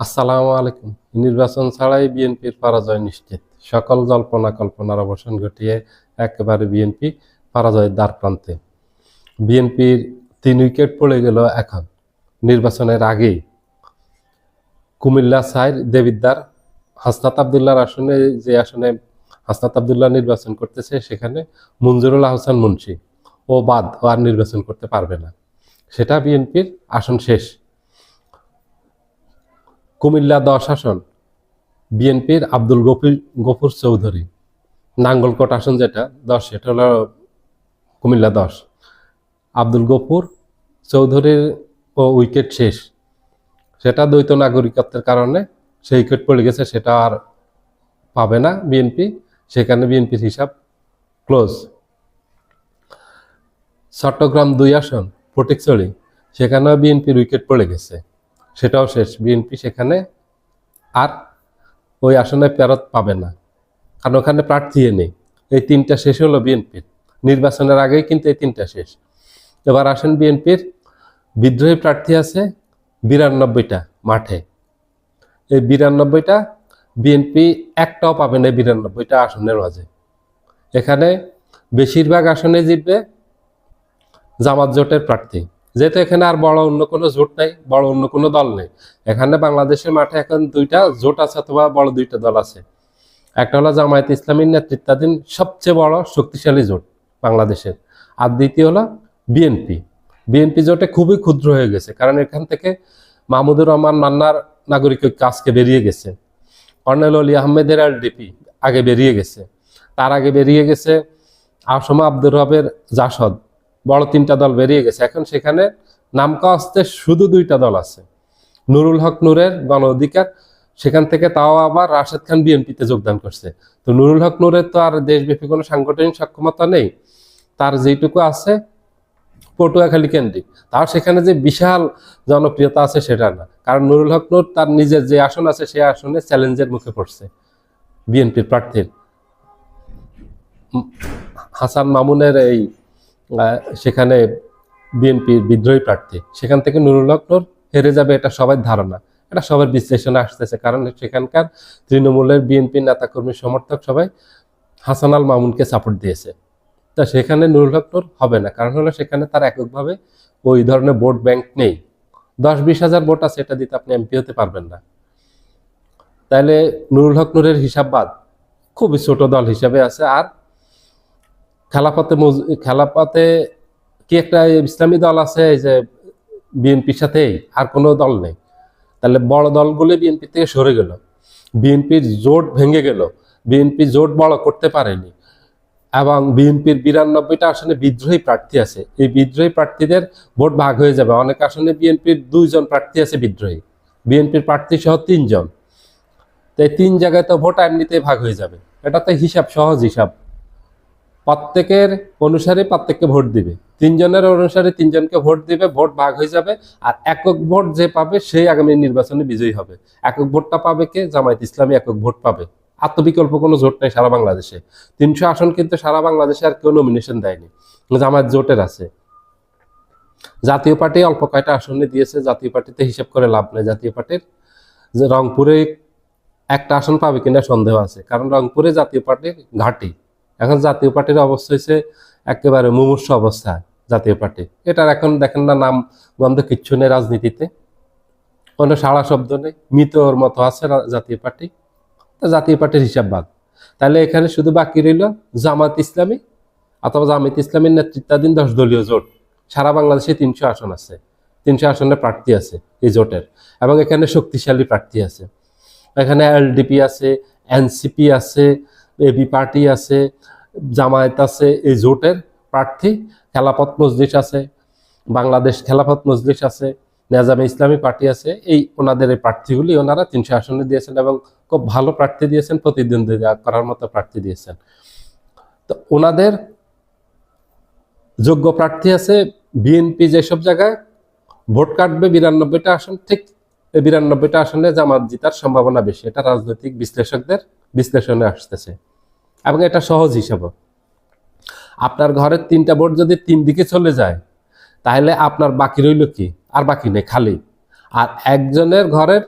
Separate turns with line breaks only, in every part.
আসসালামু আলাইকুম। নির্বাচন ছাড়াই বিএনপির পরাজয় নিশ্চিত। সকল জল্পনা কল্পনার অবসান ঘটিয়ে একেবারে বিএনপি পরাজয়ের দ্বারপ্রান্তে। বিএনপির ৩ উইকেট পড়ে গেল এখন নির্বাচনের আগেই। কুমিল্লা সাইর দেবিদ্বার হাসনাত আবদুল্লাহর আসনে, যে আসনে হাসনাত আবদুল্লাহ নির্বাচন করতেছে, সেখানে মঞ্জুরুল আহসান মুন্সি ও আর নির্বাচন করতে পারবে না। সেটা বিএনপির আসন শেষ। কুমিল্লা 10 আসন বিএনপির আব্দুল গফুর চৌধুরী। নাঙ্গলকোট আসন যেটা 10, সেটা হলো কুমিল্লা 10। আব্দুল গফুর চৌধুরীর উইকেট শেষ। সেটা দ্বৈত নাগরিকত্বের কারণে সেই উইকেট পড়ে গেছে, সেটা আর পাবে না বিএনপি। সেখানে বিএনপির হিসাব ক্লোজ। চট্টগ্রাম 2 আসন ফটিকছড়ি, সেখানেও বিএনপির উইকেট পড়ে গেছে, সেটাও শেষ। বিএনপি সেখানে আর ওই আসনে ফেরত পাবে না, কারণ ওখানে প্রার্থী নেই। এই 3টা শেষ হলো বিএনপির নির্বাচনের আগেই, কিন্তু এই 3টা শেষ। এবার আসেন বিএনপির বিদ্রোহী প্রার্থী আছে 92টা মাঠে। এই 92টা বিএনপি একটাও পাবে না। 92টা আসনের মাঝে এখানে বেশিরভাগ আসনে জিতবে জামাত জোটের প্রার্থী, যেহেতু এখানে আর বড় অন্য কোনো জোট নাই, বড় অন্য কোনো দল নেই। এখানে বাংলাদেশের মাঠে এখন 2টা জোট আছে, অথবা বড় 2টা দল আছে। একটা হলো জামায়াত ইসলামীর নেতৃত্বাধীন সবচেয়ে বড় শক্তিশালী জোট বাংলাদেশের, আর দ্বিতীয় হলো বিএনপি। বিএনপি জোটে খুবই ক্ষুদ্র হয়ে গেছে, কারণ এখান থেকে মাহমুদুর রহমান মান্নার নাগরিক আজকে বেরিয়ে গেছে, কর্নেল অলি আহমেদের এলডিপি আগে বেরিয়ে গেছে, তার আগে বেরিয়ে গেছে আসম আব্দুর রবের জাসদ। বড় 3টা দল বেরিয়ে গেছে। এখন সেখানে নামকা আসতে শুধু 2টা দল আছে। নুরুল হক নূরের গণ অধিকার, সেখান থেকে তাও আবার রাশেদ খান বিএনপিতে যোগদান করছে। তো নুরুল হক নূরের তো আর দেশব্যাপী কোনো সাংগঠনিক সক্ষমতা নেই, তার যেটুকু আছে পটুয়াখালী কেন্দ্রিক। তাও সেখানে যে বিশাল জনপ্রিয়তা আছে সেটা না, কারণ নুরুল হক নূর তার নিজের যে আসন আছে সেই আসনে চ্যালেঞ্জের মুখে পড়ছে বিএনপির প্রার্থীর হাসান মামুনের এই সেখানে বিএনপির বিদ্রোহী প্রার্থী, সেখান থেকে নুরুল হক নূর হেরে যাবে, এটা সবার ধারণা, এটা সবার বিশ্লেষণে আসতেছে। কারণ সেখানকার তৃণমূলের বিএনপি নেতাকর্মী সমর্থক সবাই হাসান আল মামুনকে সাপোর্ট দিয়েছে। তা সেখানে নুরুল হক নূর হবে না, কারণ হলো সেখানে তার এককভাবে ওই ধরনের ভোট ব্যাংক নেই। 10-20 হাজার ভোট আছে, এটা দিতে আপনি এমপি হতে পারবেন না। তাইলে নুরুল হক নূরের হিসাব বাদ, খুবই ছোট দল হিসাবে আছে। আর খেলাপথে কি একটা ইসলামী দল আছে, এই যে বিএনপির সাথেই, আর কোনো দল নেই। তাহলে বড় দলগুলো বিএনপি থেকে সরে গেল, বিএনপির জোট ভেঙে গেল, বিএনপি জোট বড় করতে পারেনি। এবং বিএনপির 92টা আসনে বিদ্রোহী প্রার্থী আছে, এই বিদ্রোহী প্রার্থীদের ভোট ভাগ হয়ে যাবে। অনেক আসনে বিএনপির 2 জন প্রার্থী আছে বিদ্রোহী, বিএনপির প্রার্থী সহ 3 জন। তো এই 3 জায়গায় তো ভোট এমনিতেই ভাগ হয়ে যাবে। এটা তো হিসাব, সহজ হিসাব। প্রত্যেকের অনুসারে প্রত্যেককে ভোট দিবে, 3 জনের অনুসারে 3 জনকে ভোট দিবে, ভোট ভাগ হয়ে যাবে। আর একক ভোট যে পাবে সেই আগামী নির্বাচনে বিজয়ী হবে। একক ভোটটা পাবে কে? জামায়াত ইসলামী একক ভোট পাবে। আত্মবিকল্প কোনো জোট নেই সারা বাংলাদেশে। 300 আসন কিন্তু সারা বাংলাদেশে আর কেউ নমিনেশন দেয়নি, জামায়াত জোটের আছে। জাতীয় পার্টি অল্প কয়টা আসনে দিয়েছে, জাতীয় পার্টিতে হিসাব করে লাভ নেই। জাতীয় পার্টির যে রংপুরে একটা আসন পাবে কিনা সন্দেহ আছে, কারণ রংপুরে জাতীয় পার্টির ঘাঁটি। এখন জাতীয় পার্টির অবস্থা হয়েছে একেবারে মুমূর্ষু অবস্থা। জাতীয় পার্টি এটার এখন দেখেন না, নাম গন্ধ কিচ্ছু নেই রাজনীতিতে, কোনো সাড়া শব্দ নেই, মৃতর মতো আছে জাতীয় পার্টি। জাতীয় পার্টির হিসাব বাদ। তাহলে এখানে শুধু বাকি রইল জামাত ইসলামী অথবা জামাত ইসলামীর নেতৃত্বাধীন 10 দলীয় জোট। সারা বাংলাদেশে 300 আসন আছে, 300 আসনের প্রার্থী আছে এই জোটের, এবং এখানে শক্তিশালী প্রার্থী আছে। এখানে এলডিপি আছে, এনসিপি আছে, এবি পার্টি আছে, জামায়াত আছে, এই জোটের প্রার্থী। খেলাফত মজলিস আছে, বাংলাদেশ খেলাফত মজলিস আছে, নেজামে ইসলামী পার্টি আছে। এই ওনাদের এই প্রার্থীগুলি ওনারা 300 আসনে দিয়েছেন, এবং খুব ভালো প্রার্থী দিয়েছেন, প্রতিদ্বন্দ্বিতা করার মতো প্রার্থী দিয়েছেন। তো ওনাদের যোগ্য প্রার্থী আছে। বিএনপি যেসব জায়গায় ভোট কাটবে 92টা আসন, ঠিক এই 92টা আসনে জামাত জিতার সম্ভাবনা বেশি। এটা রাজনৈতিক বিশ্লেষকদের বিশ্লেষণে আসতেছে, এবং এটা সহজ হিসাব। আপনার ঘরের 3টা ভোট যদি 3 দিকে চলে যায়, তাহলে আপনার বাকি রইল কি? আর বাকি নেই, খালি। আর একজনের ঘরের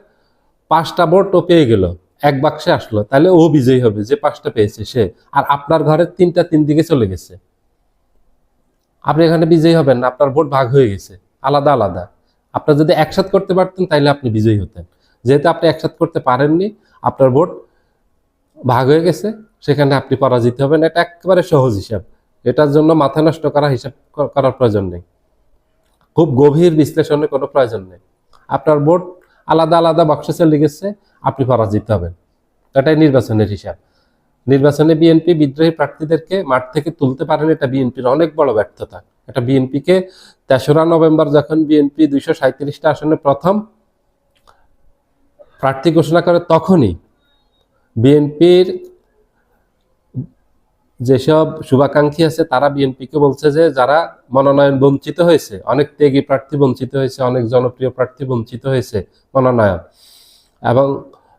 5টা ভোট ও পেয়ে গেল, এক বাক্সে আসলো, তাহলে ও বিজয়ী হবে যে 5টা পেয়েছে সে। আর আপনার ঘরে 3টা 3 দিকে চলে গেছে, আপনি এখানে বিজয়ী হবেন না, আপনার ভোট ভাগ হয়ে গেছে আলাদা আলাদা। আপনার যদি একসাথ করতে পারতেন তাহলে আপনি বিজয়ী হতেন, যেহেতু আপনি একসাথ করতে পারেননি, আপনার ভোট ভাগ হয়ে গেছে, সেখানে আপনি পরাজিত হবেন। এটা একেবারে সহজ হিসাব, এটার জন্য মাথা নষ্ট করা হিসাব করার প্রয়োজন নেই, খুব গভীর বিশ্লেষণের কোনো প্রয়োজন নেই। আপনার ভোট আলাদা আলাদা বাক্সে চলে গেছে, আপনি পরাজিত হবেন, এটাই নির্বাচনের হিসাব। নির্বাচনে বিএনপি বিদ্রোহী প্রার্থীদেরকে মাঠ থেকে তুলতে পারেন, এটা বিএনপির অনেক বড় ব্যর্থতা। এটা বিএনপিকে 3রা নভেম্বর যখন বিএনপি 237টা আসনে প্রথম প্রার্থী ঘোষণা করে, তখনই বিএনপির যেসব শুভাকাঙ্ক্ষী আছে তারা বিএনপিকে বলছে যে যারা মনোনয়ন বঞ্চিত হয়েছে, অনেক ত্যাগী প্রার্থী বঞ্চিত হয়েছে, অনেক জনপ্রিয় প্রার্থী বঞ্চিত হয়েছে মনোনয়ন, এবং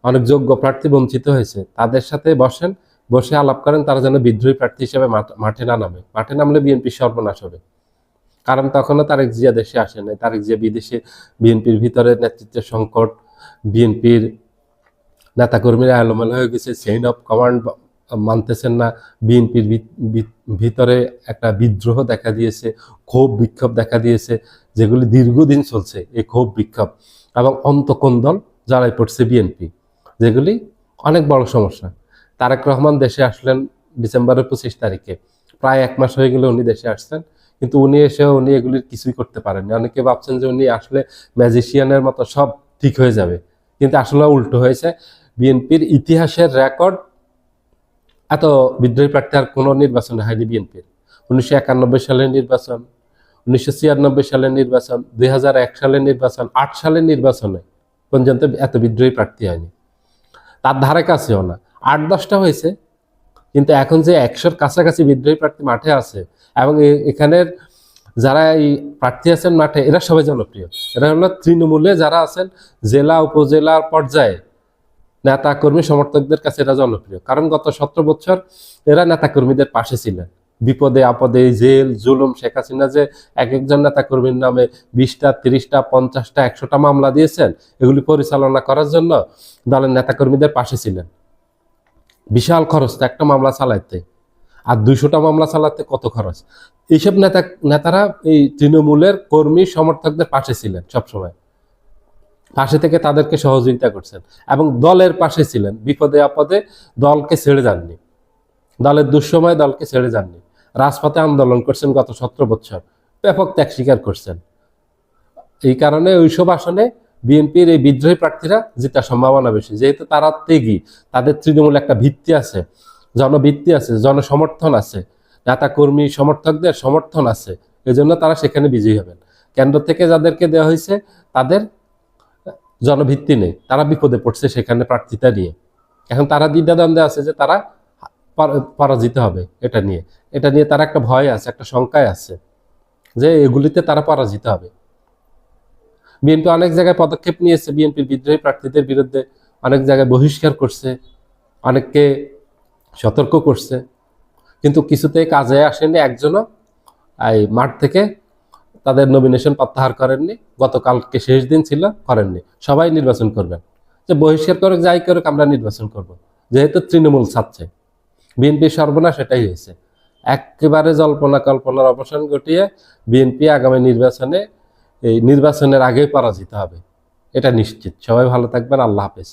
অনেক যোগ্য প্রার্থী বঞ্চিত হয়েছে, তাদের সাথে বসেন, বসে আলাপ করেন, তারা যেন বিদ্রোহী প্রার্থী হিসেবে মাঠে না নামে। মাঠে নামলে বিএনপির সর্বনাশ হবে, কারণ তখনও তারেক জিয়া দেশে আসে নাই, তারেক জিয়া বিদেশে। বিএনপির ভিতরে নেতৃত্বের সংকট, বিএনপির নেতাকর্মীরা এলোমেলো হয়ে গেছে, চেইন অফ কমান্ড মানতেছেন না, বিএনপির ভিতরে একটা বিদ্রোহ দেখা দিয়েছে, ক্ষোভ বিক্ষোভ দেখা দিয়েছে, যেগুলি দীর্ঘদিন চলছে। এই ক্ষোভ বিক্ষোভ এবং অন্তঃকোন্দল জ্বালায় পড়ছে বিএনপি, যেগুলি অনেক বড় সমস্যা। তারেক রহমান দেশে আসলেন ডিসেম্বরের 25 তারিখে, প্রায় 1 মাস হয়ে গেলে উনি দেশে আসছেন, কিন্তু উনি এসেও উনি এগুলির কিছুই করতে পারেননি। অনেকে ভাবছেন যে উনি আসলে ম্যাজিশিয়ানের মতো সব ঠিক হয়ে যাবে, কিন্তু আসলে উল্টো হয়েছে। বিএনপির ইতিহাসের রেকর্ড, এত বিদ্রোহী প্রার্থী আর কোনো নির্বাচনে হয়নি বিএনপির। 1991 সালের নির্বাচন, 1996 সালের নির্বাচন, 2001 সালের নির্বাচন, 8 সালের নির্বাচনে পর্যন্ত এত বিদ্রোহী প্রার্থী হয়নি, তার ধারে কাছেও না। 8-10টা হয়েছে, কিন্তু এখন যে 100-র কাছাকাছি বিদ্রোহী প্রার্থী মাঠে আছে, এবং এখানের যারা এই প্রার্থী আছেন মাঠে, এরা সবাই জনপ্রিয়। এরা হলো তৃণমূলে যারা আছেন জেলা উপজেলার পর্যায়ে নেতা কর্মী সমর্থকদের কাছে এরা জনপ্রিয়, কারণ গত 17 বছর এরা নেতা কর্মীদের পাশে ছিলেন, বিপদে আপদে, জেল জুলুম। শেখ হাসিনা যে একজন নেতা কর্মীর নামে 20টা 30টা 50টা 100টা মামলা দিয়েছেন, এগুলি পরিচালনা করার জন্য দলের নেতা কর্মীদের পাশে ছিলেন। বিশাল খরচ একটা মামলা চালাইতে, আর 200টা মামলা চালাতে কত খরচ। এইসব নেতারা এই তৃণমূলের কর্মী সমর্থকদের পাশে ছিলেন, সবসময় পাশে থেকে তাদেরকে সহযোগিতা করছেন, এবং দলের পাশে ছিলেন, বিপদে আপদে দলকে ছেড়ে যাননি, দলের দুঃসময় দলকে ছেড়ে যাননি। রাজপথে আন্দোলন করছেন গত 17 বছর, ব্যাপক ত্যাগ স্বীকার করছেন। এই কারণে ওইসব আসনে বিএনপির এই বিদ্রোহী প্রার্থীরা জেতার সম্ভাবনা বেশি, যেহেতু তারা ত্যাগী, তাদের তৃণমূলে একটা ভিত্তি আছে, জনভিত্তি আছে, জনসমর্থন আছে, নেতা কর্মী সমর্থকদের সমর্থন আছে, এজন্য তারা সেখানে বিজয়ী হবেন। কেন্দ্র থেকে যাদেরকে দেওয়া হয়েছে তাদের জনভিত্তি নেই, তারা বিপদে পড়ছে সেখানে প্রার্থিতা নিয়ে। এখন তারা দ্বিধাদ্বন্দ্বে আছে যে তারা পরাজিত হবে, এটা নিয়ে তারা একটা ভয় আছে, একটা শঙ্কায় আছে যে এগুলিতে তারা পরাজিত হবে। বিএনপি অনেক জায়গায় পদক্ষেপ নিয়েছে, বিএনপির বিদ্রোহী প্রার্থীদের বিরুদ্ধে অনেক জায়গায় বহিষ্কার করছে, অনেককে সতর্ক করছে, কিন্তু কিছুতেই কাজে আসেনি। একজনও এই মাঠ থেকে তাদের নমিনেশন প্রত্যাহার করেননি, গতকালকে শেষ দিন ছিল, করেননি। সবাই নির্বাচন করবেন, যে বহিষ্কার করুক যাই করুক আমরা নির্বাচন করব, যেহেতু তৃণমূল ছাড়ছে। বিএনপি সর্বনাশ এটাই হয়েছে, একেবারে জল্পনা কল্পনার অবসান ঘটিয়ে বিএনপি আগামী নির্বাচনে এই নির্বাচনের আগেই পরাজিত হবে, এটা নিশ্চিত। সবাই ভালো থাকবেন, আল্লাহ হাফেজ।